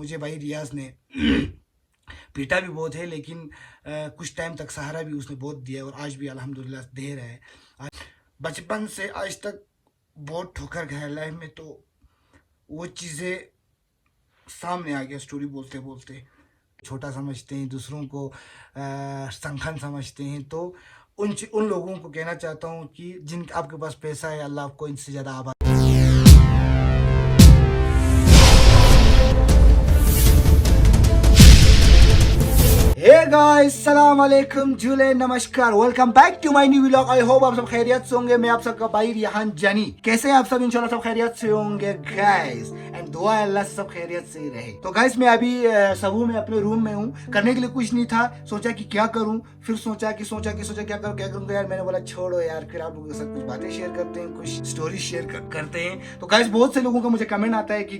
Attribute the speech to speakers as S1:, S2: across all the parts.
S1: मुझे भाई रियाज ने पीटा भी बहुत है, लेकिन कुछ टाइम तक सहारा भी उसने बहुत दिया और आज भी अल्हम्दुलिल्लाह दे रहा है। बचपन से आज तक बहुत ठोकर खाया लाइफ में, तो वो चीज़ें सामने आ गया स्टोरी बोलते बोलते। छोटा समझते हैं, दूसरों को संखन समझते हैं, तो उन लोगों को कहना चाहता हूँ कि जिन आपके पास पैसा है, अल्लाह आपको इनसे ज़्यादा आभार। हे गाइस, सलाम अलैकुम, जुले नमस्कार, welcome back to my new vlog. I hope आप सब खैरियत से होंगे। मैं आप सबका भाई रिहान जानी। कैसे हैं आप सब? इंशाल्लाह सब खैरियत से होंगे गाइस, एंड दुआ है अल्लाह से सब खैरियत से ही रहे। तो गाइस मैं अभी सबू में अपने रूम में हूँ। करने के लिए कुछ नहीं था, सोचा कि क्या करूँ, फिर सोचा कि क्या करूँगा यार। मैंने बोला छोड़ो यार, फिर आप लोगों के साथ कुछ बातें शेयर करते हैं, कुछ स्टोरी शेयर करते हैं। तो गाइस बहुत से लोगों का मुझे कमेंट आता है कि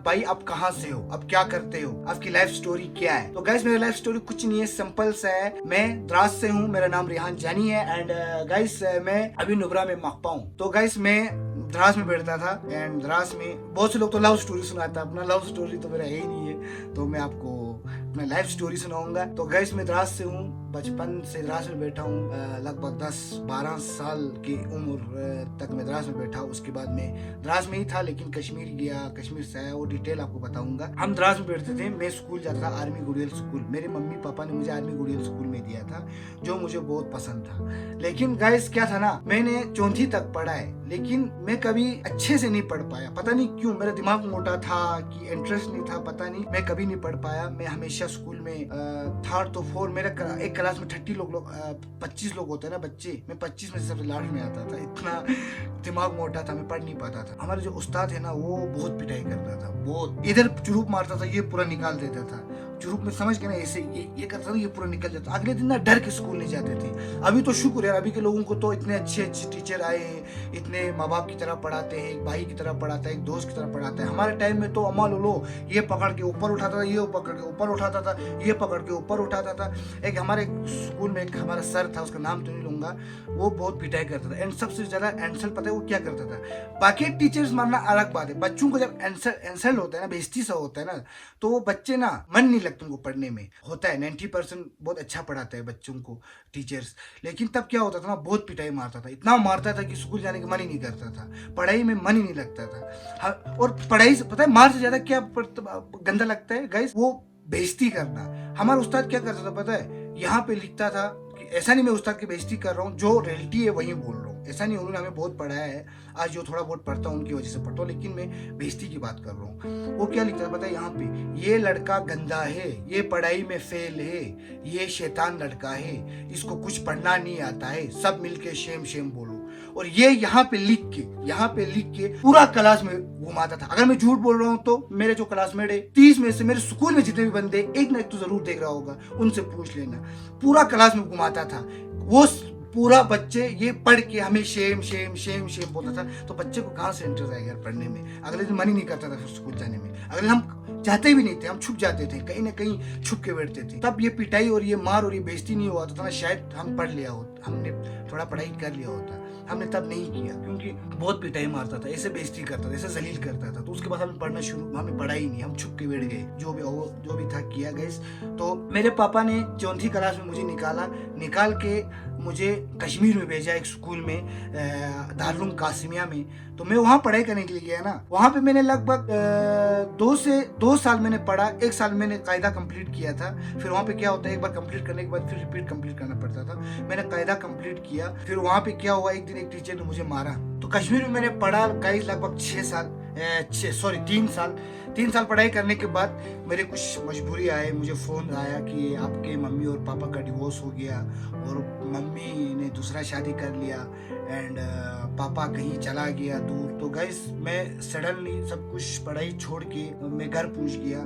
S1: भाई आप कहाँ से हो, आप क्या करते हो, आपकी लाइफ स्टोरी क्या है। तो गाइस मेरी लाइफ स्टोरी कुछ नहीं है, सिंपल सा है। मैं द्रास से हूँ, मेरा नाम रिहान जानी है, एंड गाइस मैं अभी नुब्रा में मकपा हूँ। तो गाइस मैं द्रास में बैठता था, एंड द्रास में बहुत से लोग तो लव स्टोरी सुनाता, अपना लव स्टोरी तो मेरा है ही नहीं है, तो मैं आपको अपना लाइफ स्टोरी सुनाऊंगा। तो गाइस मैं द्रास से हूँ, बचपन से द्रास में बैठा हूँ। लगभग 10-12 साल की उम्र तक मैं द्रास में बैठा। उसके बाद मैं द्रास में ही था, लेकिन कश्मीर गया, कश्मीर से आया, वो डिटेल आपको बताऊंगा। हम द्रास में बैठते थे। मैं स्कूल जाता था, आर्मी गुडियल स्कूल। मेरे मम्मी पापा ने मुझे आर्मी गुडियल स्कूल में दिया था, जो मुझे बहुत पसंद था। लेकिन गाइस क्या था ना, मैंने 4वीं तक पढ़ा है, लेकिन मैं कभी अच्छे से नहीं पढ़ पाया। पता नहीं क्यों, मेरा दिमाग मोटा था कि इंटरेस्ट नहीं था, पता नहीं, मैं कभी नहीं पढ़ पाया। मैं हमेशा स्कूल में 3rd to 4, मेरा एक क्लास में 30 लोग 25 लोग होते हैं ना बच्चे, मैं 25 में से सबसे लास्ट में आता था। इतना दिमाग मोटा था, मैं पढ़ नहीं पाता था। हमारे जो उस्ताद है ना, वो बहुत पिटाई करता था, बहुत। इधर चुरूप मारता था, ये पूरा निकाल देता था। चुरूप में समझ के ना, ऐसे ये करता था, ये पूरा निकल जाता। अगले दिन ना डर के स्कूल नहीं जाते थे। अभी तो शुक्र है, अभी के लोगों को तो इतने अच्छे अच्छे टीचर आए हैं, इतने माँ बाप की तरह पढ़ाते हैं, एक भाई की तरह पढ़ाता है, एक दोस्त की तरह पढ़ाता है। हमारे टाइम में तो अम्मा लो ये पकड़ के ऊपर उठाता था, ये पकड़ के ऊपर उठाता था, ये पकड़ के ऊपर उठाता था। एक हमारे स्कूल में एक हमारा सर था, उसका नाम तो नहीं लूंगा, वो बहुत पिटाई करता था। एंड सबसे ज्यादा एंसल पता है वो क्या करता था? बाकी टीचर्स मानना अलग बात है, बच्चों को जब एंसल होता है ना, बेइज्जती सा होता है ना, तो वो बच्चे ना मन नहीं लगता उनको पढ़ने में। होता है 90% बहुत अच्छा पढ़ाता है बच्चों को टीचर्स, लेकिन तब क्या होता था ना, बहुत पिटाई मारता था, इतना मारता था कि स्कूल जाने का मन ही नहीं करता था, पढ़ाई में मन ही नहीं लगता था। और पढ़ाई से पता है मार से ज्यादा क्या गंदा लगता है गाइस, वो बेइज्जती करना। हमारा उस्ताद क्या करता था पता है? यहाँ पे लिखता था कि ऐसा नहीं मैं उस्ताद की बेइज्जती कर रहा हूँ, जो रियलिटी है वही बोल रहा हूँ, ऐसा नहीं उन्होंने हमें बहुत पढ़ाया है, आज जो थोड़ा बहुत पढ़ता हूँ उनकी वजह से पढ़ता हूँ, लेकिन मैं बेइज्जती की बात कर रहा हूँ। वो क्या लिखता है पता है यहाँ पे? ये लड़का गंदा है, ये पढ़ाई में फेल है, ये शैतान लड़का है, इसको कुछ पढ़ना नहीं आता है, सब मिलके शेम शेम बोलो। और ये यहाँ पे लिख के पूरा क्लास में घुमाता था। अगर मैं झूठ बोल रहा हूँ तो मेरे जो क्लासमेट है 30 में से मेरे स्कूल में जितने भी बंदे एक ना एक तो जरूर देख रहा होगा, उनसे पूछ लेना। पूरा क्लास में घुमाता था वो पूरा। बच्चे ये पढ़ के हमें शेम शेम शेम शेम बोलता था, तो बच्चे को कहाँ से इंटरेस्ट आएगा पढ़ने में? अगले दिन मन ही नहीं करता था फिर स्कूल जाने में। अगले दिन हम जाते भी नहीं थे, हम छुप जाते थे, कहीं ना कहीं छुप के बैठते थे। तब ये पिटाई और ये मार और ये बेइज्जती नहीं हुआ था ना, शायद हम पढ़ लिया होता, हमने थोड़ा पढ़ाई कर लिया होता। हमने तब नहीं किया, क्योंकि बहुत पिटाई मारता था, ऐसे बेइज्जती करता था, ऐसे जलील करता था। तो उसके बाद हमें पढ़ना शुरू, हमें पढ़ा ही नहीं, हम छुप के बैठ गए, जो भी था किया गाइस। तो मेरे पापा ने 4वीं क्लास में मुझे निकाल के मुझे कश्मीर में भेजा, एक स्कूल में दारुल कासिमिया में। तो मैं वहाँ पढ़ाई करने के लिए गया ना, वहाँ पे मैंने लगभग 2 साल मैंने पढ़ा। 1 साल मैंने कायदा कंप्लीट किया था। फिर वहाँ पे क्या होता है, एक बार कंप्लीट करने के बाद फिर रिपीट कंप्लीट करना पड़ता था। मैंने कायदा कंप्लीट किया। फिर वहाँ पे क्या हुआ, एक दिन एक टीचर ने मुझे मारा। तो कश्मीर में मैंने पढ़ा गाइस लगभग 3 साल पढ़ाई करने के बाद मेरे कुछ मजबूरी आए, मुझे फ़ोन आया कि आपके मम्मी और पापा का डिवोर्स हो गया और मम्मी ने दूसरा शादी कर लिया, एंड पापा कहीं चला गया दूर। तो गाइस मैं सडनली सब कुछ पढ़ाई छोड़ के मैं घर पहुंच गया।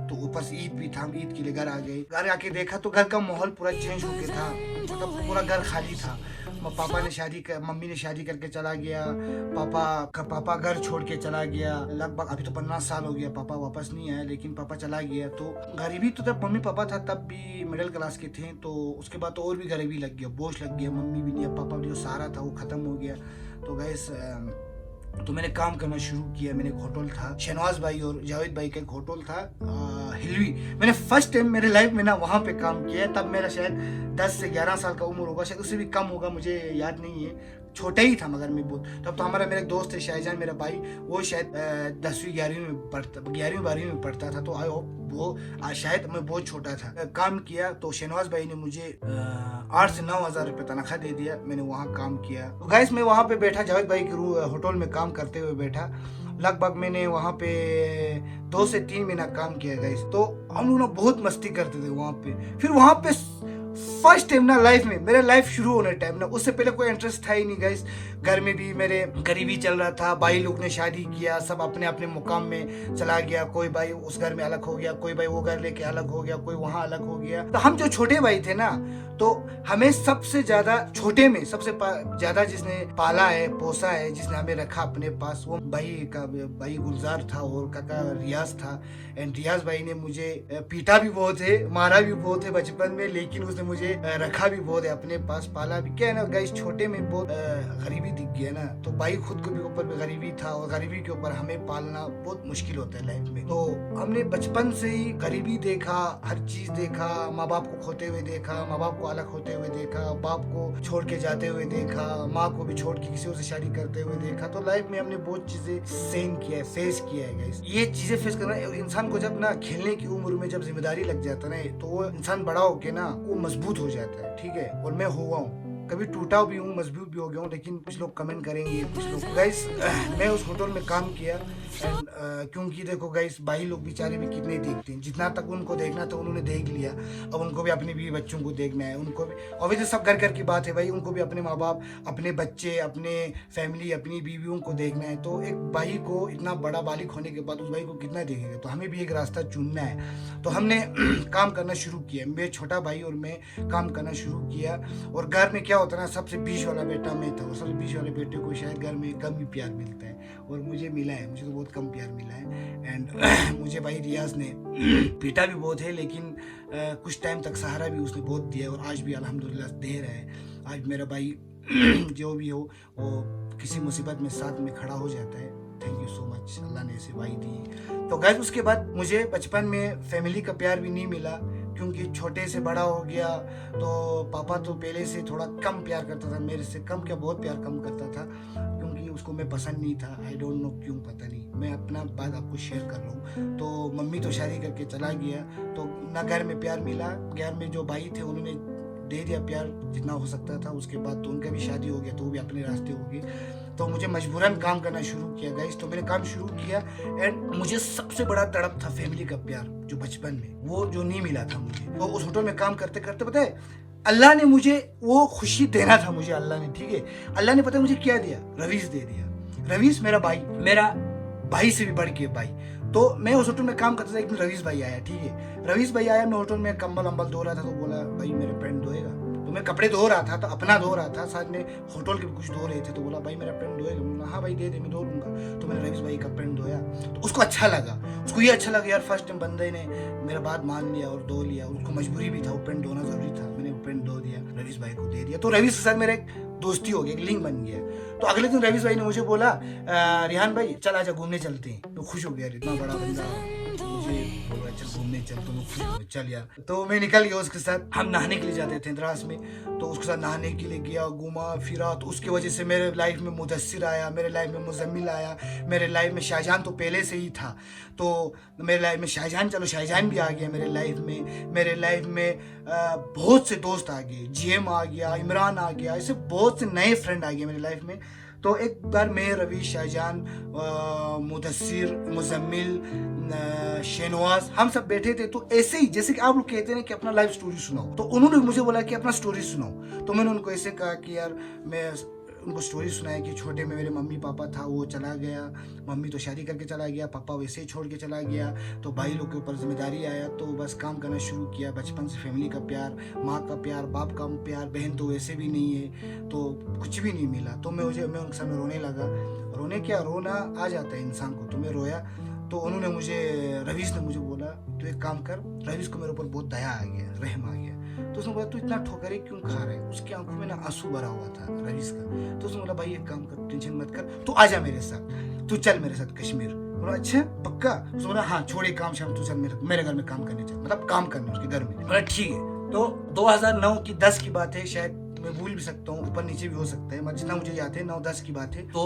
S1: तो ऊपर से ईद भी था, हम ईद के लिए घर आ गए। घर आके देखा तो घर का माहौल पूरा चेंज हो गया था, मतलब पूरा घर खाली था। मम्मी ने शादी करके चला गया, पापा घर छोड़ के चला गया। लगभग अभी तो 50 साल हो गया, पापा वापस नहीं आया, लेकिन पापा चला गया। तो गरीबी तो तब मम्मी पापा था, तब भी मिडिल क्लास के थे। तो उसके बाद तो और भी गरीबी लग गया, बोझ लग गया। मम्मी भी नहीं, पापा भी जो सहारा था वो खत्म हो गया। तो गाइस तो मैंने काम करना शुरू किया। मैंने एक होटल था, शहनवाज भाई और जावेद भाई का एक होटल था हिलवी। मैंने फर्स्ट टाइम मेरे लाइफ में ना वहाँ पे काम किया। तब मेरा शायद 10 से 11 साल का उम्र होगा, शायद उससे भी कम होगा, मुझे याद नहीं है, छोटा ही था मगर मैं बहुत। तब तो हमारा मेरा एक दोस्त है शाहजहान मेरा भाई, वो शायद 10वीं 11वीं में पढ़ता, 11वीं 12वीं में पढ़ता था। तो आई होप वो शायद मैं बहुत छोटा था। काम किया तो शहनवाज भाई ने मुझे 8 से 9 हज़ार रुपये तनख्वाह दे दिया। मैंने वहाँ काम किया। तो गाइस मैं वहाँ पे बैठा, जावेद भाई के होटल में काम करते हुए बैठा। लगभग मैंने वहाँ पे 2 से 3 महीना काम किया गाइस। तो हम लोग ना बहुत मस्ती करते थे वहाँ पे। फिर वहाँ पे फर्स्ट टाइम ना लाइफ में, मेरा लाइफ शुरू होने टाइम ना, उससे पहले कोई इंटरेस्ट था ही नहीं गाइस। घर में भी मेरे गरीबी चल रहा था, भाई लोग ने शादी किया, सब अपने अपने मुकाम में चला गया। कोई भाई उस घर में अलग हो गया, कोई भाई वो घर लेके अलग हो गया, कोई वहाँ अलग हो गया। तो हम जो छोटे भाई थे ना, तो हमें सबसे ज्यादा छोटे में सबसे ज्यादा जिसने पाला है, पोसा है, जिसने हमें रखा अपने पास, वो भाई गुलजार था और काका रियाज था। एंड रियाज भाई ने मुझे पीटा भी बहुत है, मारा भी बहुत है बचपन में, लेकिन उसने मुझे रखा भी बहुत है अपने पास, पाला भी। क्या है ना गाइस, छोटे में बहुत गरीबी दिख गया ना, तो भाई खुद के ऊपर भी गरीबी था और गरीबी के ऊपर हमें पालना बहुत मुश्किल होता है लाइफ में। तो हमने बचपन से ही गरीबी देखा, हर चीज देखा, माँ बाप को खोते हुए देखा, माँ बाप को अलग होते हुए देखा, बाप को छोड़ के जाते हुए देखा, माँ को भी छोड़ के किसी और से शादी करते हुए देखा। तो लाइफ में हमने बहुत चीजें सहन किया है, फेस किया है गाइस। ये चीजें फेस करना इंसान को जब ना खेलने की उम्र में जब जिम्मेदारी लग जाता है ना, तो वो इंसान बड़ा होके ना वो मजबूत हो जाता है, ठीक है। और मैं हुआ हूँ, कभी टूटा भी हूँ, मजबूत भी हो गया हूँ, लेकिन कुछ लोग कमेंट करेंगे, कुछ लोग गाइस। मैं उस होटल में काम किया एंड क्योंकि देखो गाइस, भाई लोग बेचारे भी कितने देखते हैं, जितना तक उनको देखना था उन्होंने देख लिया। अब उनको भी अपने बीवी बच्चों को देखना है, उनको भी ऑब्वियसली सब घर घर की बात है भाई, उनको भी अपने माँ बाप, अपने बच्चे, अपने फैमिली, अपनी बीवियों को देखना है। तो एक भाई को इतना बड़ा बालिक होने के बाद उस भाई को कितना देखेंगे, तो हमें भी एक रास्ता चुनना है। तो हमने काम करना शुरू किया, मेरे छोटा भाई और मैं काम करना शुरू किया। और घर में क्या होता है ना, सबसे बीच वाला बेटा मैं था, और सबसे बीच वाले बेटे को शायद घर में कम ही प्यार मिलता है, और मुझे मिला है, मुझे तो बहुत कम प्यार मिला है। एंड मुझे भाई रियाज ने पीटा भी बहुत है, लेकिन कुछ टाइम तक सहारा भी उसने बहुत दिया, और आज भी अल्हम्दुलिल्लाह दे रहा है। आज मेरा भाई जो भी हो वो किसी मुसीबत में साथ में खड़ा हो जाता है। थैंक यू सो मच, अल्लाह ने ऐसे भाई दी। तो गाइस उसके बाद मुझे बचपन में फैमिली का प्यार भी नहीं मिला, क्योंकि छोटे से बड़ा हो गया। तो पापा तो पहले से थोड़ा कम प्यार करता था मेरे से, कम क्या बहुत प्यार कम करता था, क्योंकि उसको मैं पसंद नहीं था। आई डोंट नो क्यों, पता नहीं। मैं अपना बात आपको शेयर कर रहा हूँ। तो मम्मी तो शादी करके चला गया, तो ना घर में प्यार मिला। घर में जो भाई थे उन्होंने दे दिया प्यार जितना हो सकता था। उसके बाद तो उनका भी शादी हो गया, तो वो भी अपने रास्ते हो गए। तो मुझे मजबूरन काम करना शुरू किया गाइस। तो मैंने काम शुरू किया एंड मुझे सबसे बड़ा तड़प था फैमिली का प्यार, जो बचपन में वो जो नहीं मिला था मुझे। तो उस होटल में काम करते करते पता है अल्लाह ने मुझे वो खुशी देना था मुझे, अल्लाह ने, ठीक है। अल्लाह ने पता है मुझे क्या दिया, रवीश दे दिया। रवीश मेरा भाई से भी बढ़ के भाई। तो मैं उस होटल में काम करता था, एक दिन रवीश भाई आया, ठीक है। रवीश भाई आया, मैं होटल में कंबल अम्बल धो रहा था, तो बोला भाई मेरे फ्रेंड धोएगा। तो मैं कपड़े धो रहा था, तो अपना धो रहा था, साथ में होटल के कुछ धो रहे थे। तो बोला भाई मेरा पेंट धोएगा। बोला हाँ भाई दे दे, मैं धो लूंगा। तो मैंने रवीश भाई का पेंट धोया, तो उसको अच्छा लगा। उसको ये अच्छा लगा यार, फर्स्ट टाइम बंदे ने मेरा बात मान लिया और धो लिया। उसको मजबूरी भी था, वो पेंट धोना जरूरी था। मैंने वो पेंट धो दिया, रवीश भाई को दे दिया। तो रवीश के साथ मेरा एक दोस्ती हो गई, एक लिंक बन गया। तो अगले दिन रवीश भाई ने मुझे बोला रिहान भाई चल आजा घूमने चलते हैं। तो खुश हो गया, इतना बड़ा बंदा मुझे बोला चल घूमने चल, तो मैं खुश हो गया, चल यार। तो मैं निकल गया उसके साथ। हम नहाने के लिए जाते थे द्रास में, तो उसके साथ नहाने के लिए गया, घूमा फिरा। तो उसकी वजह से मेरे लाइफ में मुदस्सिर आया, मेरे लाइफ में मुजम्मिल आया, मेरे लाइफ में शाहजहान तो पहले से ही था। तो मेरे लाइफ में शाहजहान, चलो शाहजहान भी आ गया मेरे लाइफ में। मेरे लाइफ में बहुत से दोस्त आ गए, जीएम आ गया, इमरान आ गया, ऐसे बहुत से नए फ्रेंड आ गए मेरे लाइफ में। तो एक बार मैं, रवीश, शाहजहान, मुदस्सिर, मुजम्मिल, शहनवाज, हम सब बैठे थे। तो ऐसे ही जैसे कि आप लोग कहते हैं कि अपना लाइफ स्टोरी सुनाओ, तो उन्होंने मुझे बोला कि अपना स्टोरी सुनाओ। तो मैंने उनको ऐसे कहा कि यार, मैं उनको स्टोरी सुनाया कि छोटे में मेरे मम्मी पापा था, वो चला गया, मम्मी तो शादी करके चला गया, पापा वैसे ही छोड़ के चला गया। तो भाई लोग के ऊपर जिम्मेदारी आया, तो बस काम करना शुरू किया। बचपन से फैमिली का प्यार, माँ का प्यार, बाप का प्यार, बहन तो वैसे भी नहीं है, तो कुछ भी नहीं मिला। तो मैं उनके सामने रोने लगा। रोने क्या, रोना आ जाता है इंसान को। तो मैं रोया, तो उन्होंने मुझे, रवीश ने मुझे बोला तो एक काम कर, रवीश को मेरे ऊपर बहुत दया आ गया, रहम आ गया। तो उसने बोला तू इतना ठोकरे क्यों खा रहा है, उसकी आंखों में ना आंसू भरा हुआ था रवीश का। तो उसने बोला भाई एक काम कर, टेंशन मत कर, तू आजा मेरे साथ, तू चल मेरे साथ कश्मीर। बोला अच्छा पक्का? उसने बोला हाँ छोड़े काम शाम, तू चल मेरे घर में काम करने चल, मतलब काम करने उसके घर में। बोला ठीक है। तो 2009 की 10 की बात है, शायद मैं भूल भी सकता हूँ, ऊपर नीचे भी हो सकता है, जितना मुझे याद है 9-10 की बात है। तो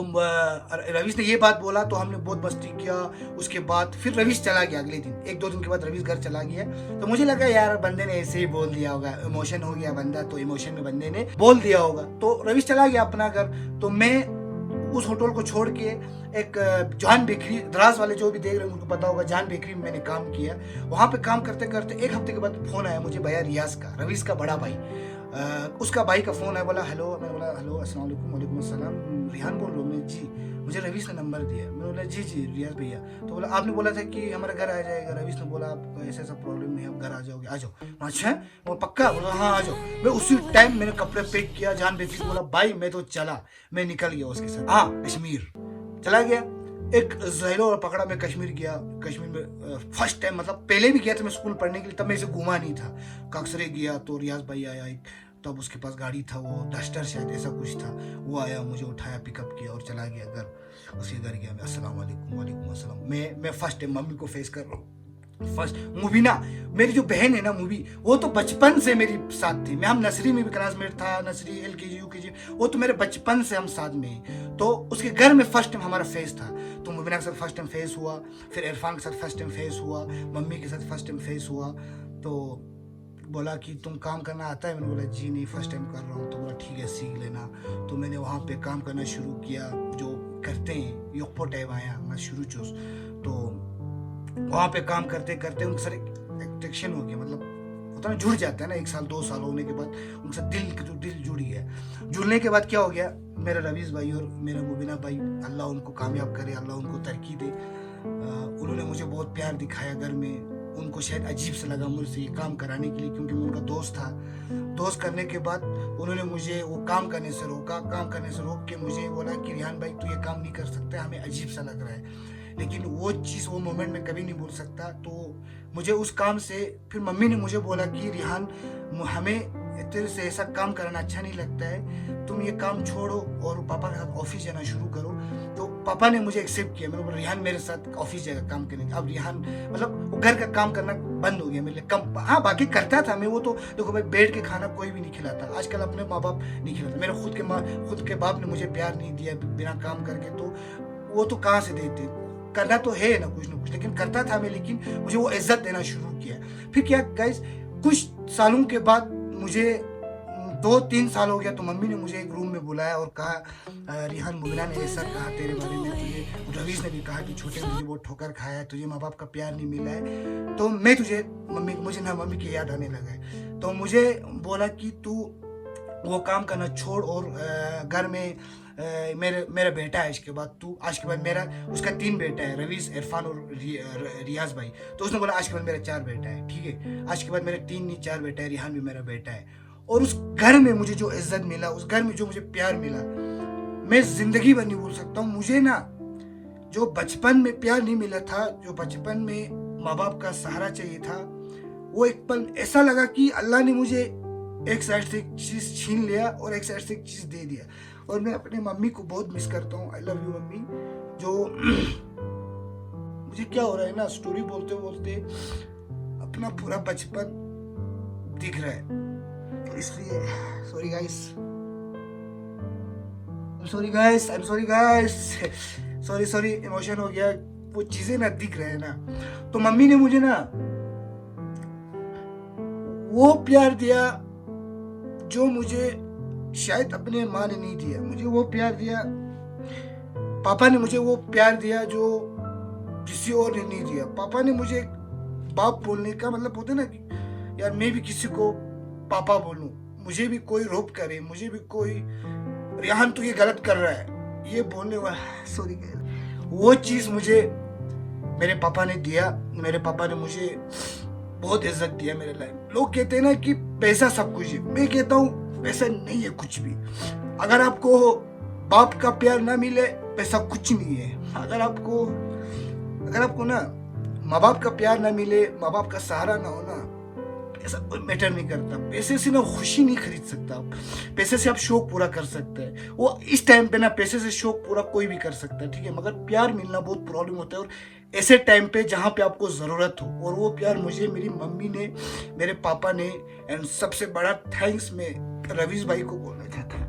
S1: रवीश ने ये बात बोला तो हमने बहुत मस्ती किया। उसके बाद फिर रवीश चला गया अगले दिन, 1-2 दिन के बाद रवीश घर चला गया। तो मुझे लगा यार बंदे ने ऐसे ही बोल दिया होगा, इमोशन हो गया बंदा, तो इमोशन में बंदे ने बोल दिया होगा। तो रवीश चला गया अपना घर। तो मैं उस होटल को छोड़ के एक जान बेकरी, द्रास वाले जो भी देख रहे हैं उनको पता होगा, जान बेकरी में मैंने काम किया। वहाँ पे काम करते करते 1 हफ्ते के बाद फोन आया मुझे भैया रियाज का, रवीश का बड़ा भाई, उसका भाई का फोन आया। बोला हेलो, मैंने बोला हेलो अस्सलाम वालेकुम। वालेकुम अस्सलाम, रिहान बोल रहा हूँ मैं। जी मुझे रवीश ने नंबर दिया। मैंने बोला जी जी रियाज भैया। तो बोला आपने बोला था कि हमारे घर आ जाएगा, रवीश ने बोला आपको ऐसा ऐसा प्रॉब्लम है, आप घर आ जाओगे, आ जाओ। अच्छा वो पक्का? बोला हाँ आ जाओ। मैं उसी टाइम मैंने कपड़े पैक किया, जान बेफिक्र, बोला भाई मैं तो चला, मैं निकल गया उसके साथ, हाँ कश्मीर चला गया। एक जहलो और पकड़ा, मैं कश्मीर गया। कश्मीर में फर्स्ट टाइम, मतलब पहले भी गया था मैं स्कूल पढ़ने के लिए, तब मैं इसे घूमा नहीं था। काकसरे गया तो रियाज भाई आया एक, तब उसके पास गाड़ी था, वो डस्टर शायद ऐसा कुछ था, वो आया मुझे उठाया, पिकअप किया और चला गया घर। उसके घर गया मैं, अस्सलाम वालेकुम। वालेकुम अस्सलाम। मैं फर्स्ट टाइम मम्मी को फेस कर रहा हूँ। फर्स्ट मुबीना, मेरी जो बहन है ना मूवी, वो तो बचपन से मेरी साथ थी। मैं हम नर्सरी में भी क्लासमेट था, नर्सरी LKG UKG, वो तो मेरे बचपन से हम साथ में हैं। तो उसके घर में फर्स्ट टाइम हमारा फेस था। तो मुबीना के साथ फर्स्ट टाइम फेस हुआ, फिर इरफान के साथ फर्स्ट टाइम फेस हुआ, मम्मी के साथ फर्स्ट टाइम फेस हुआ। तो बोला कि तुम काम करना आता है? मैंने बोला जी नहीं फर्स्ट टाइम कर रहा हूँ। तो बोला ठीक है सीख लेना। तो मैंने वहाँ पे काम करना शुरू किया, जो करते हैं योगपो टाइप आया मैं शुरू चूस। तो वहाँ पे काम करते करते उनके साथ अट्रैक्शन हो गया, मतलब होता है जुड़ जाता है ना, 1 साल 2 साल होने के बाद उनके साथ दिल जुड़ गया। जुड़ने के बाद क्या हो गया, मेरा रवीश भाई और मेरा मुबीना भाई, अल्लाह उनको कामयाब करे, अल्लाह उनको तरक्की दे। उन्होंने मुझे बहुत प्यार दिखाया घर में। उनको शायद अजीब सा लगा मुझसे ये काम कराने के लिए, क्योंकि मैं उनका दोस्त था। दोस्त करने के बाद उन्होंने मुझे वो काम करने से रोक के मुझे बोला कि रिहान भाई तू ये काम नहीं कर सकता, हमें अजीब सा लग रहा है। लेकिन वो चीज़, वो मोमेंट में कभी नहीं भूल सकता। तो मुझे उस काम से, फिर मम्मी ने मुझे बोला कि रिहान हमें तेरे से ऐसा काम करना अच्छा नहीं लगता है, तुम ये काम छोड़ो और पापा के साथ ऑफिस जाना शुरू करो। तो पापा ने मुझे एक्सेप्ट किया। मैंने बोला रिहान मेरे साथ ऑफिस जाएगा काम करने। अब रिहान मतलब वो घर का काम करना बंद हो गया मेरे लिए, कम। हाँ बाकी करता था मैं, वो तो देखो भाई बैठ के खाना कोई भी नहीं खिलाता आजकल, अपने माँ बाप नहीं खिलाता। मेरे खुद के बाप ने मुझे प्यार नहीं दिया बिना काम करके, तो वो तो कहाँ से देते। करना तो है ना कुछ, लेकिन करता था मैं, लेकिन मुझे वो इज्जत देना शुरू किया। फिर क्या गाइस, कुछ सालों के बाद, मुझे 2-3 साल हो गया, तो मम्मी ने मुझे एक रूम में बुलाया और कहा रिहान मुबीना ने ऐसा कहा तेरे बारे में, तुझे रवीश ने भी कहा कि छोटे मुझे बहुत ठोकर खाया है, तुझे माँ बाप का प्यार नहीं मिला है, तो मैं तुझे मुझे ना मम्मी की याद आने लगा है। तो मुझे बोला कि तू वो काम करना छोड़ और घर में मेरा बेटा है, इसके बाद तू, आज के बाद मेरा, उसका 3 बेटा है, रवीश, इरफान और रियाज भाई। तो उसने बोला आज के बाद मेरा 4 बेटा है, ठीक है, आज के बाद मेरे 3 नहीं 4 बेटा है, रिहान भी मेरा बेटा है। और उस घर में मुझे जो इज्जत मिला, उस घर में जो मुझे प्यार मिला, मैं जिंदगी भर नहीं भूल सकता हूँ। मुझे ना जो बचपन में प्यार नहीं मिला था, जो बचपन में माँ बाप का सहारा चाहिए था, वो एक पल ऐसा लगा कि अल्लाह ने मुझे एक साइड से एक चीज छीन लिया और एक साइड से एक चीज दे दिया। और मैं अपने मम्मी को बहुत मिस करता हूँ। I love you mummy. जो मुझे क्या हो रहा है ना, स्टोरी बोलते बोलते अपना पूरा बचपन दिख रहा है, तो इसलिए सॉरी गाइस, सॉरी इमोशन हो गया, वो चीजें ना दिख रहे हैं ना। तो मम्मी ने मुझे ना वो प्यार दिया जो मुझे शायद अपने माँ ने नहीं दिया। मुझे वो प्यार दिया, पापा ने मुझे वो प्यार दिया जो किसी और ने नहीं दिया। पापा ने मुझे बाप बोलने का मतलब होता है ना कि यार मैं भी किसी को पापा बोलूं, मुझे भी कोई रोप करे, मुझे भी कोई रिहान तू ये गलत कर रहा है, ये बोलने वाला, सॉरी, वो चीज मुझे मेरे पापा ने दिया। मेरे पापा ने मुझे बहुत इज्जत दिया मेरे लाइफ। लोग कहते हैं ना कि पैसा सब कुछ है, मैं कहता हूँ पैसा नहीं है कुछ भी। अगर आपको बाप का प्यार ना मिले, पैसा कुछ नहीं है। अगर आपको अगर आपको ना माँ बाप का प्यार ना मिले, माँ बाप का सहारा ना हो ना, ऐसा कोई मैटर नहीं करता। पैसे से ना खुशी नहीं खरीद सकता आप। पैसे से आप शौक पूरा कर सकते हैं, वो इस टाइम पे ना पैसे से शौक पूरा कोई भी कर सकता है, ठीक है। मगर प्यार मिलना बहुत प्रॉब्लम होता है, और ऐसे टाइम पे जहाँ पे आपको ज़रूरत हो। और वो प्यार मुझे मेरी मम्मी ने, मेरे पापा ने, एंड सबसे बड़ा थैंक्स मैं रवीश भाई को बोलना चाहता हूँ।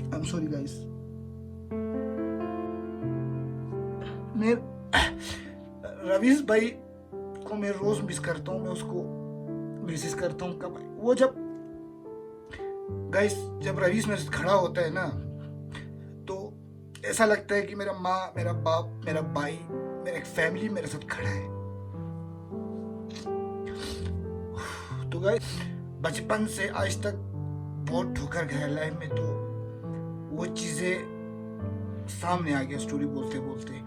S1: I am sorry guys. मैं रवीश भाई को मैं रोज मिस करता हूँ, मैं उसको मैसेज करता हूँ। कब वो जब गाइस जब रवीश मेरे साथ खड़ा होता है ना, तो ऐसा लगता है कि मेरा माँ, मेरा बाप, मेरा भाई, मेरा एक फैमिली मेरे साथ खड़ा है। तो गाइस बचपन से आज तक बहुत ठोकर गया लाइफ में, तो वो चीजें सामने आ गया स्टोरी बोलते बोलते।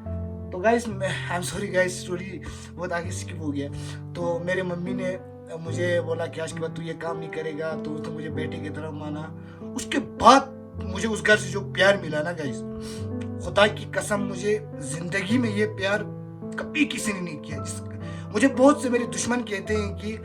S1: तो गाइस मैं I am sorry guys, story बहुत आगे स्किप हो गया। तो मेरे मम्मी ने मुझे बोला कि आज के बाद तू ये काम नहीं करेगा, तो उसने मुझे बेटे की तरह माना। उसके बाद मुझे उस घर से जो प्यार मिला ना गाइस, खुदा की कसम मुझे जिंदगी में ये प्यार कभी किसी ने नहीं किया। मुझे बहुत से मेरे दुश्मन कहते हैं कि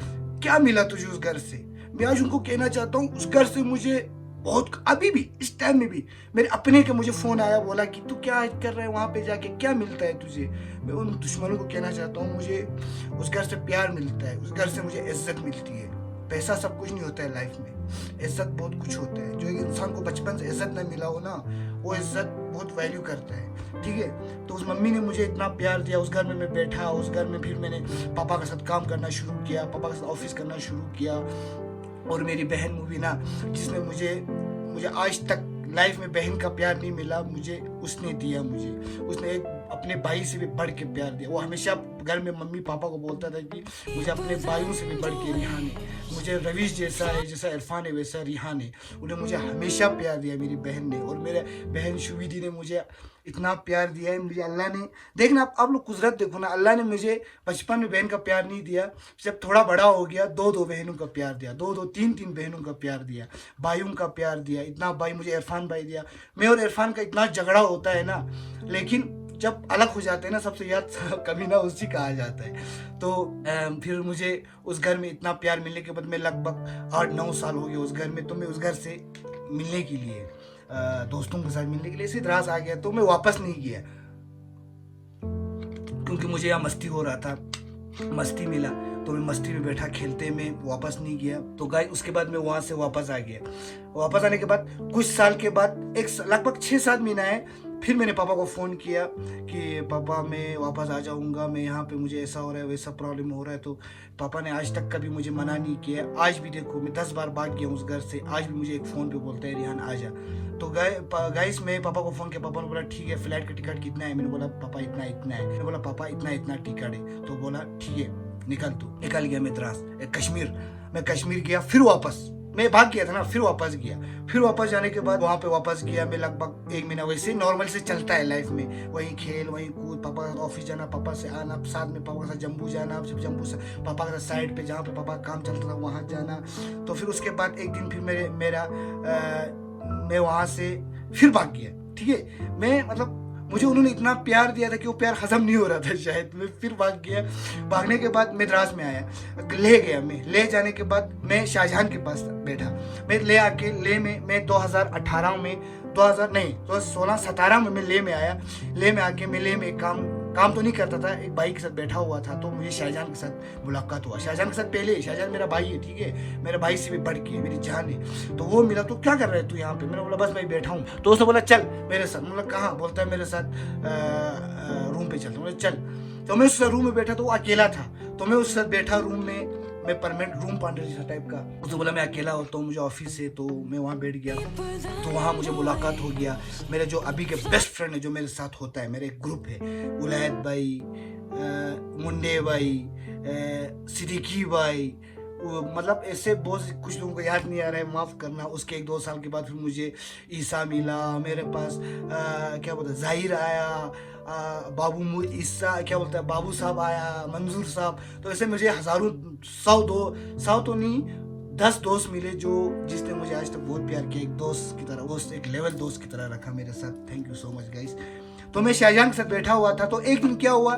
S1: क्या मिला तुझे उस घर से। मैं आज उनको कहना चाहता हूँ, उस घर से मुझे बहुत, अभी भी इस टाइम में भी मेरे अपने के मुझे फोन आया, बोला कि तू क्या कर रहा है वहां पे जाके, क्या मिलता है तुझे। मैं उन दुश्मनों को कहना चाहता हूँ, मुझे उस घर से प्यार मिलता है, उस घर से मुझे इज्जत मिलती है। पैसा सब कुछ नहीं होता है लाइफ में, इज्जत बहुत कुछ होता है। जो एक इंसान को बचपन से इज्जत ना मिला हो ना, वो इज्जत बहुत वैल्यू करता है, ठीक है। तो उस मम्मी ने मुझे इतना प्यार दिया, उस घर में मैं बैठा, उस घर में फिर मैंने पापा के साथ काम करना शुरू किया, पापा के साथ ऑफिस करना शुरू किया। और मेरी बहन मुबीना, जिसने मुझे आज तक लाइफ में बहन का प्यार नहीं मिला, मुझे उसने दिया। मुझे उसने एक अपने भाई से भी बढ़ के प्यार दिया। वो हमेशा घर में मम्मी पापा को बोलता था कि मुझे अपने भाइयों से भी बढ़ के रिहान है, मुझे रवीश जैसा है, जैसा इरफान है वैसा रिहान है। उन्हें मुझे हमेशा प्यार दिया मेरी बहन ने, और मेरे बहन शुविदी ने मुझे इतना प्यार दिया है। मुझे अल्लाह ने, देखना आप लोग कुदरत देखो ना, अल्लाह ने मुझे बचपन में बहन का प्यार नहीं दिया, जब थोड़ा बड़ा हो गया दो बहनों का प्यार दिया, दो तीन बहनों का प्यार दिया, भाइयों का प्यार दिया। इतना भाई मुझे इरफान भाई दिया। मैं और इरफान का इतना झगड़ा होता है ना, लेकिन जब अलग हो जाते हैं ना, सबसे याद कभी ना उसी का आ जाता है। तो फिर मुझे उस घर में इतना प्यार मिलने के बाद मैं लगभग 8-9 साल हो गए उस घर में। तो मैं उस घर से मिलने के लिए, दोस्तों के साथ मिलने के लिए इसी तरह से आ गया। तो मैं वापस नहीं गया, क्योंकि मुझे यहाँ मस्ती हो रहा था, मस्ती मिला, तो मैं मस्ती में बैठा खेलते में वापस नहीं गया। तो गाइस उसके बाद मैं वहाँ से वापस आ गया। वापस आने के बाद कुछ साल के बाद, लगभग 6-7 महीना है, फिर मैंने पापा को फ़ोन किया कि पापा मैं वापस आ जाऊँगा, मैं यहाँ पे मुझे ऐसा हो रहा है, वैसा प्रॉब्लम हो रहा है। तो पापा ने आज तक कभी मुझे मना नहीं किया। आज भी देखो मैं 10 बार भाग गया उस घर से, आज भी मुझे एक फ़ोन पे बोलता है रिहान आ जा। तो गाइस मैं पापा को फ़ोन किया, पापा ने बोला ठीक है, फ्लाइट का टिकट कितना है। मैंने बोला पापा इतना है। मैंने बोला पापा इतना टिकट है। तो बोला ठीक है निकल। तू निकल गया मद्रास, कश्मीर। मैं कश्मीर गया, फिर वापस मैं भाग गया था ना, फिर वापस गया। फिर वापस जाने के बाद वहाँ पे वापस गया मैं लगभग 1 महीना। वैसे नॉर्मल से चलता है लाइफ में, वहीं खेल, वहीं कूद, पापा के साथ ऑफिस जाना, पापा से आना, साथ में पापा के साथ जम्मू जाना, जम्मू से पापा के साथ साइड पे जहाँ पे पापा का काम चलता था वहाँ जाना। तो फिर उसके बाद एक दिन फिर मैं वहाँ से फिर भाग गया, ठीक है। मैं मतलब मुझे उन्होंने इतना प्यार दिया था कि वो प्यार हजम नहीं हो रहा था शायद। मैं फिर भाग गया। भागने के बाद मद्रास में आया, ले गया। मैं ले जाने के बाद मैं शाहजहां के पास बैठा। मैं ले आके ले में मैं 2018 में 2016-17 में मैं ले में आया। ले में आके मैं ले में काम तो नहीं करता था, एक भाई के साथ बैठा हुआ था। तो मुझे शाहजहां के साथ मुलाकात हुआ। शाहजहां के साथ पहले, शाहजहां मेरा भाई है, ठीक है, मेरे भाई से भी बढ़ के मेरी जान है। तो वो मिला, तो क्या कर रहे तू यहाँ पे। मैंने बोला बस मैं बैठा हूँ। तो उसने बोला चल मेरे साथ। मतलब कहाँ, बोलता है मेरे साथ रूम पे चलता। बोला चल। तो मैं उस रूम में बैठा, तो वो अकेला था। तो मैं उसके साथ बैठा रूम में, मैं परमानेंट रूम पार्टनर जैसा टाइप का। उसने बोला मैं अकेला होता हूँ, मुझे ऑफिस से, तो मैं वहाँ बैठ गया। तो वहाँ मुझे मुलाकात हो गया। मेरे जो अभी के बेस्ट फ्रेंड है, जो मेरे साथ होता है, मेरे एक ग्रुप है, उलैद भाई, मुंडे भाई, सिद्दीकी भाई, मतलब ऐसे बहुत कुछ लोगों को याद नहीं आ रहा है, माफ़ करना। उसके 1-2 साल के बाद फिर मुझे ईसा मिला मेरे पास, क्या बोलते हैं, जाहिर आया, ईसा क्या बोलता है, बाबू साहब आया, मंजूर साहब। तो ऐसे मुझे हज़ारों, 100 तो नहीं 10 दोस्त मिले, जिसने मुझे आज तक बहुत प्यार किया। एक दोस्त की तरह, वो एक लेवल दोस्त की तरह रखा मेरे साथ। Thank you so much guys. तो मैं शाहजहां के साथ बैठा हुआ था। तो एक दिन क्या हुआ,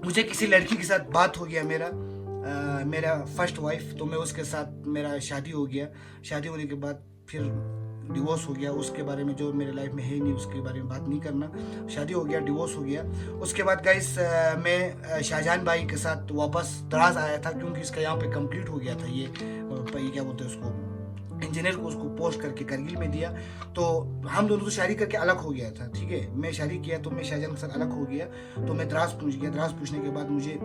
S1: मुझे किसी लड़की के साथ बात हो गया, मेरा फर्स्ट वाइफ, तो मैं उसके साथ मेरा शादी हो गया। शादी होने के बाद फिर डिवोर्स हो गया। उसके बारे में जो मेरे लाइफ में है नहीं उसके बारे में बात नहीं करना। शादी हो गया, डिवोर्स हो गया। उसके बाद गाइस मैं शाहजहां भाई के साथ वापस द्रास आया था, क्योंकि इसका यहाँ पे कंप्लीट हो गया था। ये क्या बोलते हैं उसको, इंजीनियर को उसको पोस्ट करके करगिल में दिया। तो हम दोनों तो शादी करके अलग हो गया था, ठीक है। मैं शादी किया तो मैं शाहजहां के साथ अलग हो गया। तो मैं द्रास पहुंच गया। द्रास पहुंचने के बाद मुझे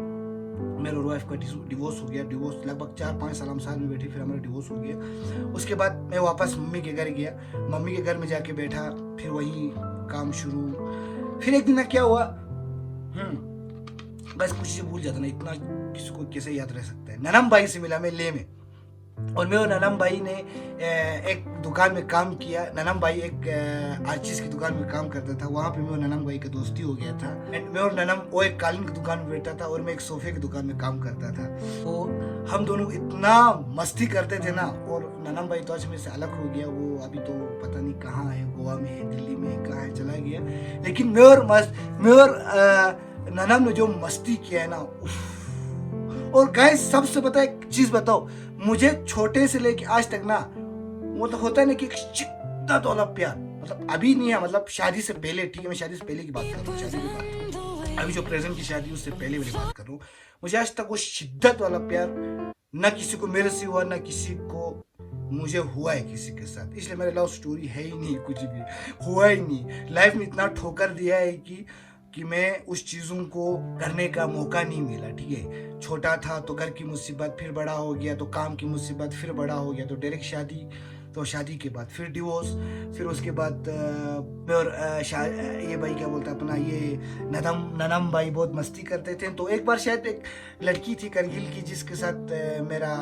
S1: मेरे और वाइफ का डिवोर्स हो गया। डिवोर्स लगभग 4-5 साल हम साथ में बैठे, फिर हमारा डिवोर्स हो गया। उसके बाद मैं वापस मम्मी के घर गया। मम्मी के घर में जाके बैठा, फिर वही काम शुरू। फिर एक दिन क्या हुआ, बस कुछ से भूल जाता ना, इतना किसको कैसे याद रह सकता है। ननम भाई से मिला मैं ले में, और मैं और ननम भाई ने एक दुकान में काम किया। ननम भाई एक आर्चिस की दुकान में काम करता था, वहाँ पे मैं और ननम भाई का दोस्ती हो गया था। मैं और ननम, वो एक कालीन की दुकान में बैठता था और मैं एक सोफे की दुकान में काम करता था। तो हम दोनों इतना मस्ती करते थे ना। और ननम भाई तो आज मेरे से अलग हो गया, वो अभी तो पता नहीं कहाँ है, गोवा में है, दिल्ली में है, कहाँ है, चला गया। लेकिन मैं और ननम ने जो मस्ती किया है ना, और गाइस सबसे पता है एक चीज बताओ, मुझे छोटे से लेके आज तक ना, मतलब होता है ना कि एक शिद्दत वाला प्यार, मतलब अभी नहीं है, मतलब शादी से पहले, ठीक है, मैं शादी से पहले की बात कर रहा हूँ, शादी की बात, अभी जो प्रेजेंट की शादी उससे पहले वाली बात कर रहा हूँ। मुझे आज तक वो शिद्दत वाला प्यार ना किसी को मेरे से हुआ, ना किसी को मुझे हुआ है किसी के साथ। इसलिए मेरा लव स्टोरी है ही नहीं, कुछ भी हुआ ही नहीं। लाइफ में इतना ठोकर दिया है कि मैं उस चीज़ों को करने का मौका नहीं मिला, ठीक है। छोटा था तो घर की मुसीबत, फिर बड़ा हो गया तो काम की मुसीबत, फिर बड़ा हो गया तो डायरेक्ट शादी, तो शादी के बाद फिर डिवोर्स, फिर उसके बाद और ये भाई क्या बोलता अपना, ये ननम भाई बहुत मस्ती करते थे। तो एक बार शायद एक लड़की थी करगिल की, जिसके साथ मेरा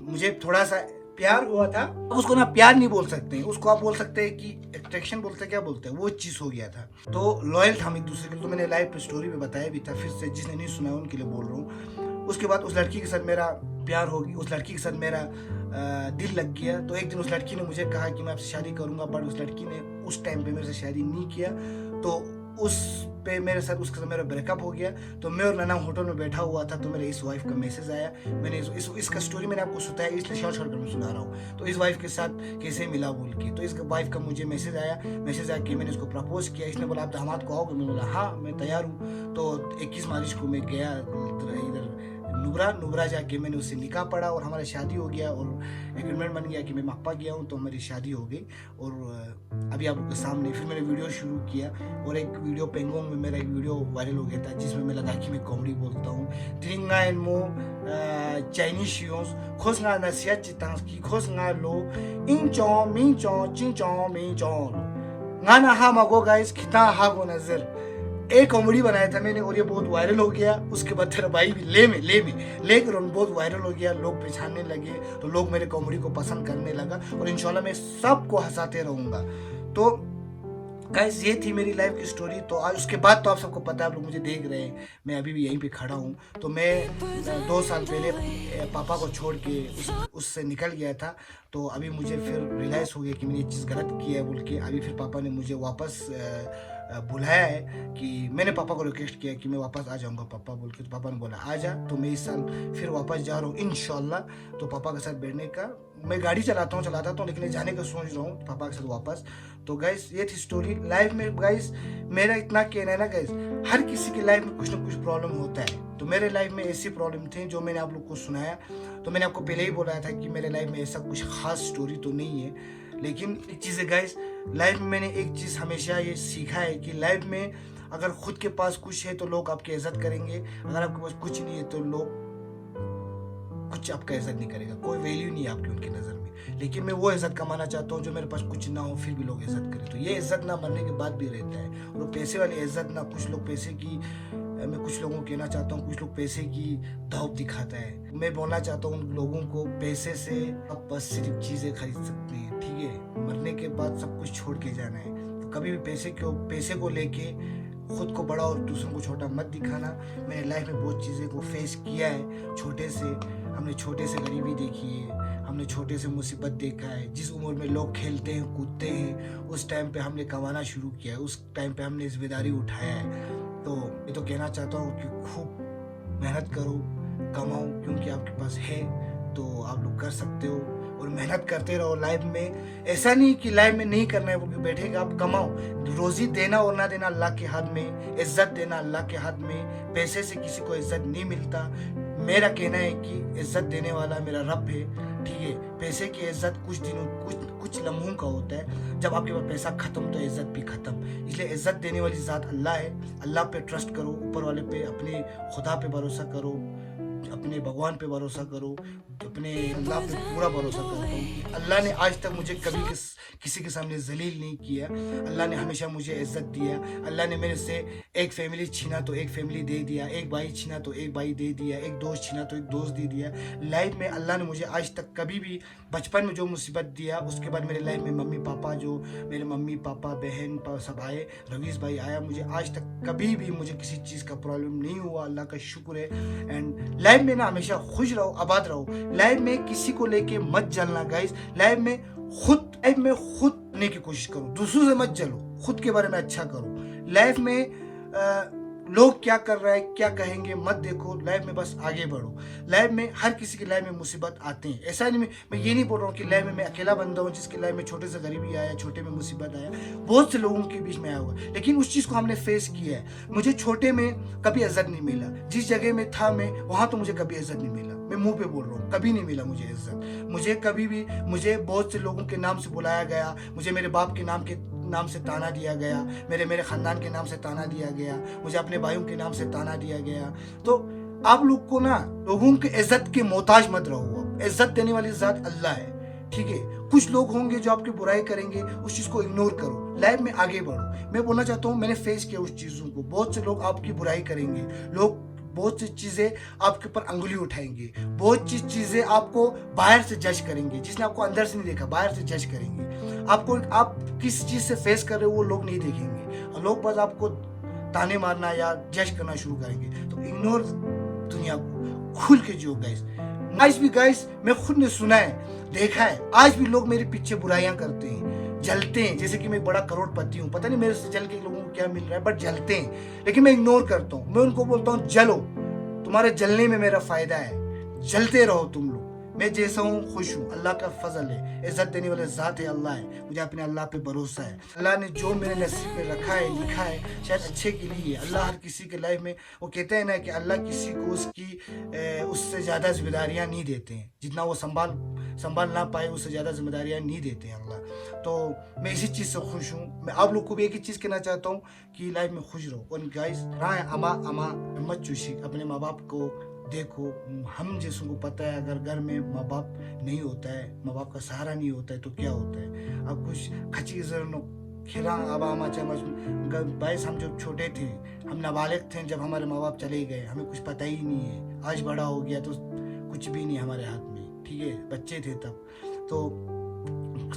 S1: मुझे थोड़ा सा प्यार हुआ था। उसको ना प्यार नहीं बोल सकते, उसको आप बोल सकते हैं कि अट्रैक्शन बोलते हैं, क्या बोलते हैं, वो चीज हो गया था। तो लॉयल था हम एक दूसरे के लिए। तो मैंने लाइव स्टोरी में बताया भी था, फिर से जिसने नहीं सुना उनके लिए बोल रहा हूँ। उसके बाद उस लड़की के साथ मेरा प्यार हो गया, उस लड़की के साथ मेरा दिल लग गया। तो एक दिन उस लड़की ने मुझे कहा कि मैं आपसे शादी करूंगा, बट उस लड़की ने उस टाइम पे मेरे से शादी नहीं किया। तो उस पे मेरे साथ उसके साथ मेरा ब्रेकअप हो गया। तो मैं और ननम होटल में बैठा हुआ था, तो मेरे इस वाइफ का मैसेज आया। मैंने इसका स्टोरी मैंने आपको सुनाया, इसलिए शॉर्ट कर मैं सुना रहा हूँ। तो इस वाइफ के साथ कैसे मिला बोल के, तो इस वाइफ का मुझे मैसेज आया। मैसेज आके मैंने इसको प्रपोज किया। इसने बोला आप दामाद को आओगे? मैं बोला हाँ मैं तैयार हूँ। तो 21 मार्च को मैं गया इधर नुब्रा जाके मैंने उससे निकाह पढ़ा और हमारा शादी हो गया। और एग्रीमेंट बन गया कि मैं मक्पा गया हूँ, तो हमारी शादी हो गई। और अभी आप लोग के सामने फिर मैंने वीडियो शुरू किया। और एक वीडियो पेंगोंग में मेरा एक वीडियो वायरल हो गया था, जिसमें मैं लद्दाखी में कॉमेडी बोलता हूँ। द्रिंगा एंड मो चाइनीज शियोंस खोसंगा नसिया चितांस की खोसंगा लो इन चौ मिन चौ चिन चौ मिन चौ गाना हा मगो गाइस खिता हा गो नजर, एक कॉमेडी बनाया था मैंने, और ये बहुत वायरल हो गया। उसके बाद तेरा भाई भी लेकर बहुत वायरल हो गया, लोग पहचानने लगे। तो लोग मेरे कॉमेडी को पसंद करने लगा, और इंशाल्लाह मैं सबको हंसाते रहूंगा। तो गाइस ये थी मेरी लाइफ की स्टोरी। तो आज उसके बाद तो आप सबको पता है, आप लोग मुझे देख रहे हैं, मैं अभी भी यहीं पे खड़ा हूँ। तो मैं 2 साल पहले पापा को छोड़ के उससे निकल गया था। तो अभी मुझे फिर रियलाइज़ हो गया कि मैंने ये चीज़ गलत की है बोल के। अभी फिर पापा ने मुझे वापस बुलाया है कि मैंने पापा को रिक्वेस्ट किया कि मैं वापस आ जाऊंगा पापा बोल के। तो पापा ने बोला आ जा। तो मैं इस साल फिर वापस जा रहा हूँ इंशाल्लाह। तो पापा के साथ बैठने का, मैं गाड़ी चलाता हूँ लेकिन जाने का सोच रहा हूँ पापा के साथ वापस। तो गाइस ये थी स्टोरी लाइफ में। गाइस मेरा इतना कहना है ना गाइस, हर किसी की लाइफ में कुछ ना कुछ प्रॉब्लम होता है। तो मेरे लाइफ में ऐसी प्रॉब्लम थी जो मैंने आप लोग को सुनाया। तो मैंने आपको पहले ही बोला था कि मेरे लाइफ में ऐसा कुछ खास स्टोरी तो नहीं है। लेकिन एक चीज़ है गाइस, लाइफ में मैंने एक चीज़ हमेशा ये सीखा है कि लाइफ में अगर खुद के पास कुछ है तो लोग आपकी इज्जत करेंगे, अगर आपके पास कुछ नहीं है तो लोग कुछ आपका इज्जत नहीं करेगा, कोई वैल्यू नहीं है आपकी उनकी नज़र में। लेकिन मैं वो इज्जत कमाना चाहता हूँ जो मेरे पास कुछ ना हो फिर भी लोग इज्जत करें। तो ये इज्जत ना मरने के बाद भी रहता है, और पैसे वाली इज्जत ना, कुछ लोग पैसे की, मैं कुछ लोगों को कहना चाहता हूँ, कुछ लोग पैसे की दाव दिखाता है। मैं बोलना चाहता हूँ उन लोगों को, पैसे से आप बस सिर्फ चीज़ें खरीद सकते हैं, ठीक है, मरने के बाद सब कुछ छोड़ के जाना है। तो कभी भी पैसे को लेके खुद को बड़ा और दूसरों को छोटा मत दिखाना। मैंने लाइफ में बहुत चीज़ें को फेस किया है। छोटे से हमने छोटे से गरीबी देखी है, हमने छोटे से मुसीबत देखा है। जिस उम्र में लोग खेलते हैं कूदते हैं उस टाइम पे हमने कमाना शुरू किया है, उस टाइम पे हमने जिम्मेदारी उठाया है। तो ये तो कहना चाहता हूँ कि खूब मेहनत करो, कमाओ, क्योंकि आपके पास है तो आप लोग कर सकते हो। और मेहनत करते रहो लाइफ में। ऐसा नहीं कि लाइफ में नहीं करना है, वो बैठेगा, आप कमाओ। रोजी देना और ना देना अल्लाह के हाथ में, इज्जत देना अल्लाह के हाथ में। पैसे से किसी को इज्जत नहीं मिलता। मेरा कहना है कि इज्जत देने वाला मेरा रब है, ठीक है। पैसे की इज्जत कुछ दिनों कुछ लम्हों का होता है, जब आपके पास पैसा खत्म तो इज्जत भी खत्म। इसलिए इज्जत देने वाली ज़ात अल्लाह है। अल्लाह पे ट्रस्ट करो, ऊपर वाले पे, अपने खुदा पे भरोसा करो, अपने भगवान पे भरोसा करो, अपने अल्लाह पे पूरा भरोसा करता हूँ। अल्लाह ने आज तक मुझे कभी किसी के सामने जलील नहीं किया। अल्लाह ने हमेशा मुझे इज्जत दिया। अल्लाह ने मेरे से एक फैमिली छीना तो एक फैमिली दे दिया, एक भाई छीना तो एक भाई दे दिया, एक दोस्त छीना तो एक दोस्त दे दिया। लाइफ में अल्लाह ने मुझे आज तक कभी भी, बचपन में जो मुसीबत दिया, उसके बाद मेरे लाइफ में मम्मी पापा, जो मेरे मम्मी पापा बहन सब आए, रवीश भाई आया, मुझे आज तक कभी भी मुझे किसी चीज़ का प्रॉब्लम नहीं हुआ। अल्लाह का शुक्र है। एंड लाइफ में ना हमेशा खुश रहो, आबाद रहो। लाइफ में किसी को लेके मत जलना गाइस। लाइफ में खुद होने की कोशिश करो, दूसरों से मत जलो, खुद के बारे में अच्छा करो। लाइफ में लोग क्या कर रहा है, क्या कहेंगे मत देखो। लाइफ में बस आगे बढ़ो। लाइफ में हर किसी की लाइफ में मुसीबत आते हैं। ऐसा नहीं, मैं ये नहीं बोल रहा हूँ कि लाइफ में मैं अकेला बंदा हूँ जिसकी लाइफ में छोटे से गरीबी आया, छोटे में मुसीबत आया। बहुत से लोगों के बीच में आया हुआ, लेकिन उस चीज़ को हमने फेस किया है। मुझे छोटे में कभी इज्जत नहीं मिला, जिस जगह में था मैं वहाँ तो मुझे कभी इज्जत नहीं मिला। मैं मुंह पे बोल रहा हूँ, कभी नहीं मिला मुझे इज्जत। मुझे कभी भी, मुझे बहुत से लोगों के नाम से बुलाया गया, मुझे मेरे बाप के नाम से ताना दिया गया, मेरे खानदान के नाम से ताना दिया गया, मुझे अपने भाइयों के नाम से ताना दिया गया। तो आप लोग को ना लोगों के इज्जत के मोहताज मत रहो। इज्जत देने वाली ज़ात अल्लाह है, ठीक है। कुछ लोग होंगे जो आपकी बुराई करेंगे, उस चीज़ को इग्नोर करो, लाइफ में आगे बढ़ो। मैं बोलना चाहता हूँ, मैंने फेस किया उस चीज़ों को। बहुत से लोग आपकी बुराई करेंगे, लोग बहुत सी चीज़ें आपके ऊपर अंगुली उठाएंगे, बहुत सी चीज़ें आपको बाहर से जज करेंगे, जिसने आपको अंदर से नहीं देखा बाहर से जज करेंगे। आपको, आप किस चीज़ से फेस कर रहे हो वो लोग नहीं देखेंगे। लोग बस आपको ताने मारना या जज करना शुरू करेंगे। तो इग्नोर दुनिया को, खुल के जियो गाइस। आज भी गाइस मैं खुद ने सुना है, देखा है, आज भी लोग मेरे पीछे बुराइयां करते हैं, जलते हैं। जैसे कि मैं बड़ा करोड़पति हूँ, पता नहीं मेरे से जल के लोगों को क्या मिल रहा है, बट जलते हैं। लेकिन मैं इग्नोर करता हूँ। मैं उनको बोलता हूँ जलो, तुम्हारे जलने में मेरा फायदा है, जलते रहो तुम लोग। मैं जैसा हूँ खुश हूँ, अल्लाह का फजल है। इज्जत देने वाले ज़ात है अल्लाह है। मुझे अपने अल्लाह पे भरोसा है। अल्लाह ने जो मेरे नसीब में रखा है, लिखा है, शायद अच्छे के लिए। अल्लाह हर किसी के लाइफ में, वो कहते हैं ना कि अल्लाह किसी को उससे ज़्यादा जिम्मेदारियाँ नहीं देते हैं, जितना वो संभाल ना पाए उससे ज़्यादा जिम्मेदारियाँ नहीं देते हैं अल्लाह। तो मैं इसी चीज़ से खुश हूँ। मैं आप लोग को भी एक ही चीज़ कहना चाहता हूँ कि लाइफ में खुश रहो। और गाइस, अमा मत चूसी, अपने माँ बाप को देखो। हम जैसों को पता है, अगर घर में माँ बाप नहीं होता है, माँ बाप का सहारा नहीं होता है, तो क्या होता है। अब कुछ खची खेला बाईस, हम जब छोटे थे, हम नाबालिग थे जब हमारे माँ बाप चले गए, हमें कुछ पता ही नहीं है। आज बड़ा हो गया तो कुछ भी नहीं हमारे हाथ में, ठीक है। बच्चे थे तब तो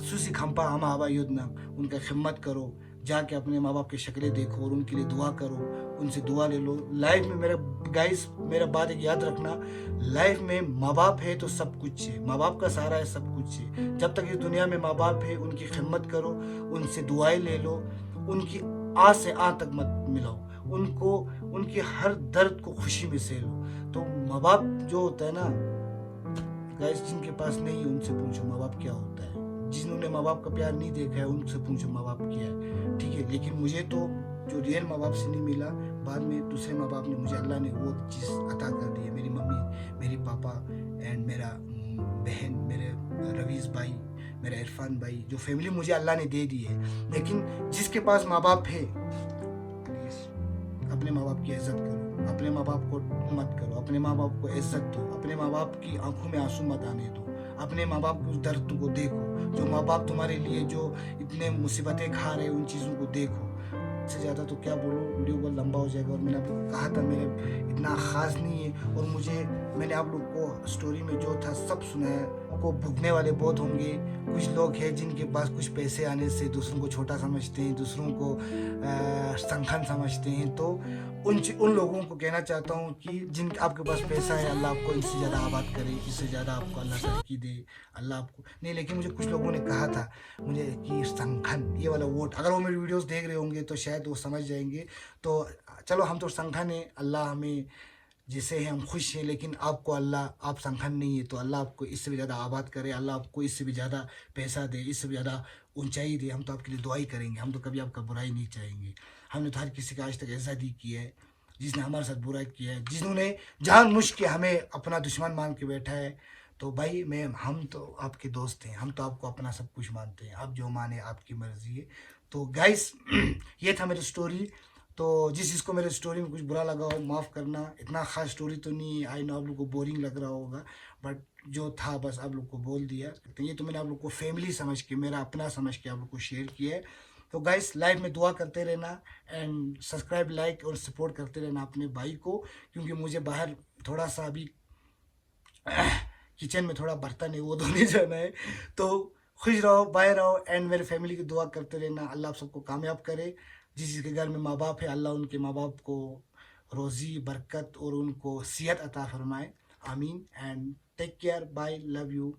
S1: सुसी खंपा हम आबा युद्धना, उनका खिदमत करो, जाके अपने माँ बाप की शक्लें देखो और उनके लिए दुआ करो, उनसे दुआ ले लो। लाइफ में मेरा बात एक याद रखना, लाइफ में माँ बाप है तो सब कुछ है, माँ बाप का सहारा है, सब कुछ है। जब तक इस दुनिया में माँ बाप है, उनकी खिदमत करो, उनसे दुआएं ले लो, उनकी आ से आ तक मत मिलाओ, उनको उनके हर दर्द को खुशी में से लो। तो माँ बाप जो होता है ना गाइस, जिनके पास नहीं है उनसे पूछो माँ बाप क्या होता है। जिन्होंने माँ बाप का प्यार नहीं देखा है उनसे पूछो माँ बाप क्या है, ठीक है। लेकिन मुझे तो जो रियल माँ बाप से नहीं मिला, बाद में दूसरे माँ बाप ने मुझे, अल्लाह ने वो चीज़ अता कर दी है। मेरी मम्मी, मेरे पापा एंड मेरा बहन, मेरे रवीश भाई, मेरा इरफान भाई, जो फैमिली मुझे अल्लाह ने दे दी है। लेकिन जिसके पास माँ बाप है, प्लीज़ अपने माँ बाप की इज्जत करो, अपने माँ बाप को मत करो, अपने माँ बाप को इज्जत दो, अपने माँ बाप की आंखों में आंसू मत आने दो, अपने माँ बाप के उस दर्द को देखो। जो माँ बाप तुम्हारे लिए जो इतने मुसीबतें खा रहे हैं, उन चीज़ों को देखो। इससे ज़्यादा तो क्या बोलूँ, वीडियो बहुत लंबा हो जाएगा। और मैंने आपको कहा था मेरे इतना ख़ास नहीं है, और मुझे मैंने आप लोग को स्टोरी में जो था सब सुनाया। आपको भुगतने वाले बहुत होंगे। कुछ लोग हैं जिनके पास कुछ पैसे आने से दूसरों को छोटा समझते हैं, दूसरों को संखन समझते हैं। तो उन लोगों को कहना चाहता हूँ कि जिन आपके पास पैसा है, अल्लाह आपको इससे ज़्यादा आबाद करे, इससे ज़्यादा आपको अल्लाह तरक्की दे, अल्लाह आपको नहीं। लेकिन मुझे कुछ लोगों ने कहा था मुझे कि संखन ये वाला वर्ड, अगर वो मेरी वीडियोस देख रहे होंगे तो शायद वो समझ जाएंगे। तो चलो हम तो संखन है, अल्लाह हमें जिसे है हम खुश हैं। लेकिन आपको अल्लाह, आप संखन नहीं है तो अल्लाह आपको इससे भी ज़्यादा आबाद करे, अल्लाह आपको इससे भी ज़्यादा पैसा दे, इससे भी ज़्यादा ऊंचाई दे। हम तो आपके लिए दुआ ही करेंगे, हम तो कभी आपका बुराई नहीं चाहेंगे। हमने तो हर किसी का आज तक ऐसा ही किया है जिसने हमारे साथ बुरा किया है, जिन्होंने जानबूझ के हमें अपना दुश्मन मान के बैठा है। तो भाई हम तो आपके दोस्त हैं, हम तो आपको अपना सब कुछ मानते हैं। आप जो माने आपकी मर्जी है। तो गाइस ये था मेरी स्टोरी। तो जिस चीज़ को मेरे स्टोरी में कुछ बुरा लगा हो माफ़ करना। इतना खास स्टोरी तो नहीं, आई नो आप लोग को बोरिंग लग रहा होगा, बट जो था बस आप लोग को बोल दिया। तो ये तो मैंने आप लोग को फैमिली समझ के, मेरा अपना समझ के आप लोग को शेयर किया है। तो गाइस लाइफ में दुआ करते रहना एंड सब्सक्राइब, लाइक और सपोर्ट करते रहना अपने भाई को, क्योंकि मुझे बाहर थोड़ा सा अभी किचन में थोड़ा बर्तन है वो धोने जाना है। तो खुश रहो, बाय रहो एंड मेरे फैमिली की दुआ करते रहना। अल्लाह आप सबको कामयाब करे। जिसके घर में माँ बाप है, अल्लाह उनके माँ बाप को रोज़ी बरकत और उनको सेहत अता फरमाए। आमीन and take care, bye, love you.